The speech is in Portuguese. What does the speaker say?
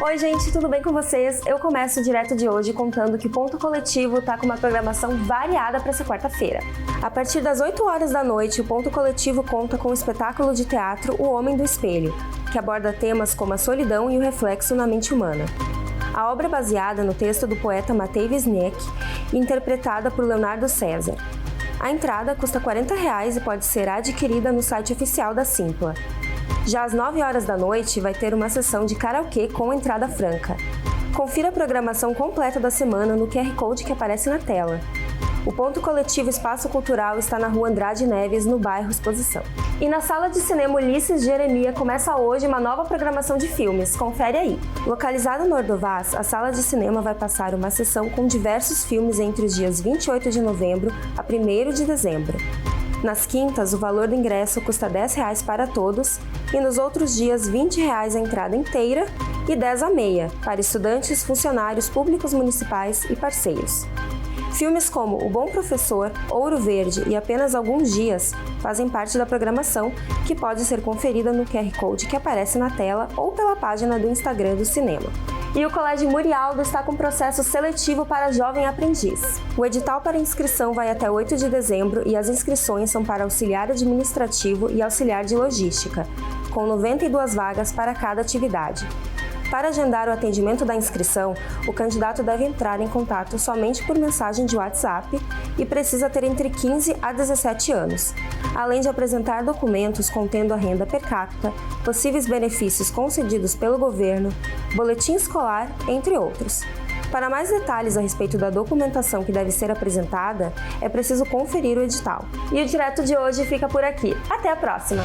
Oi gente, tudo bem com vocês? Eu começo direto de hoje contando que o Ponto Coletivo tá com uma programação variada para essa quarta-feira. A partir das 8 horas da noite, o Ponto Coletivo conta com o espetáculo de teatro O Homem do Espelho, que aborda temas como a solidão e o reflexo na mente humana. A obra é baseada no texto do poeta Matei Wisniewski e interpretada por Leonardo César. A entrada custa R$ 40 e pode ser adquirida no site oficial da Simpla. Já às 9 horas da noite vai ter uma sessão de karaokê com entrada franca. Confira a programação completa da semana no QR Code que aparece na tela. O Ponto Coletivo Espaço Cultural está na Rua Andrade Neves, no bairro Exposição. E na Sala de Cinema Ulisses Jeremia começa hoje uma nova programação de filmes, confere aí! Localizada no Ordovás, a Sala de Cinema vai passar uma sessão com diversos filmes entre os dias 28 de novembro a 1º de dezembro. Nas quintas, o valor do ingresso custa R$ 10 para todos e nos outros dias R$ 20 a entrada inteira e 10 a meia para estudantes, funcionários públicos municipais e parceiros. Filmes como O Bom Professor, Ouro Verde e Apenas Alguns Dias fazem parte da programação, que pode ser conferida no QR Code que aparece na tela ou pela página do Instagram do cinema. E o Colégio Murialdo está com processo seletivo para jovem aprendiz. O edital para inscrição vai até 8 de dezembro e as inscrições são para auxiliar administrativo e auxiliar de logística, com 92 vagas para cada atividade. Para agendar o atendimento da inscrição, o candidato deve entrar em contato somente por mensagem de WhatsApp e precisa ter entre 15 a 17 anos, além de apresentar documentos contendo a renda per capita, possíveis benefícios concedidos pelo governo, boletim escolar, entre outros. Para mais detalhes a respeito da documentação que deve ser apresentada, é preciso conferir o edital. E o Direto de hoje fica por aqui. Até a próxima!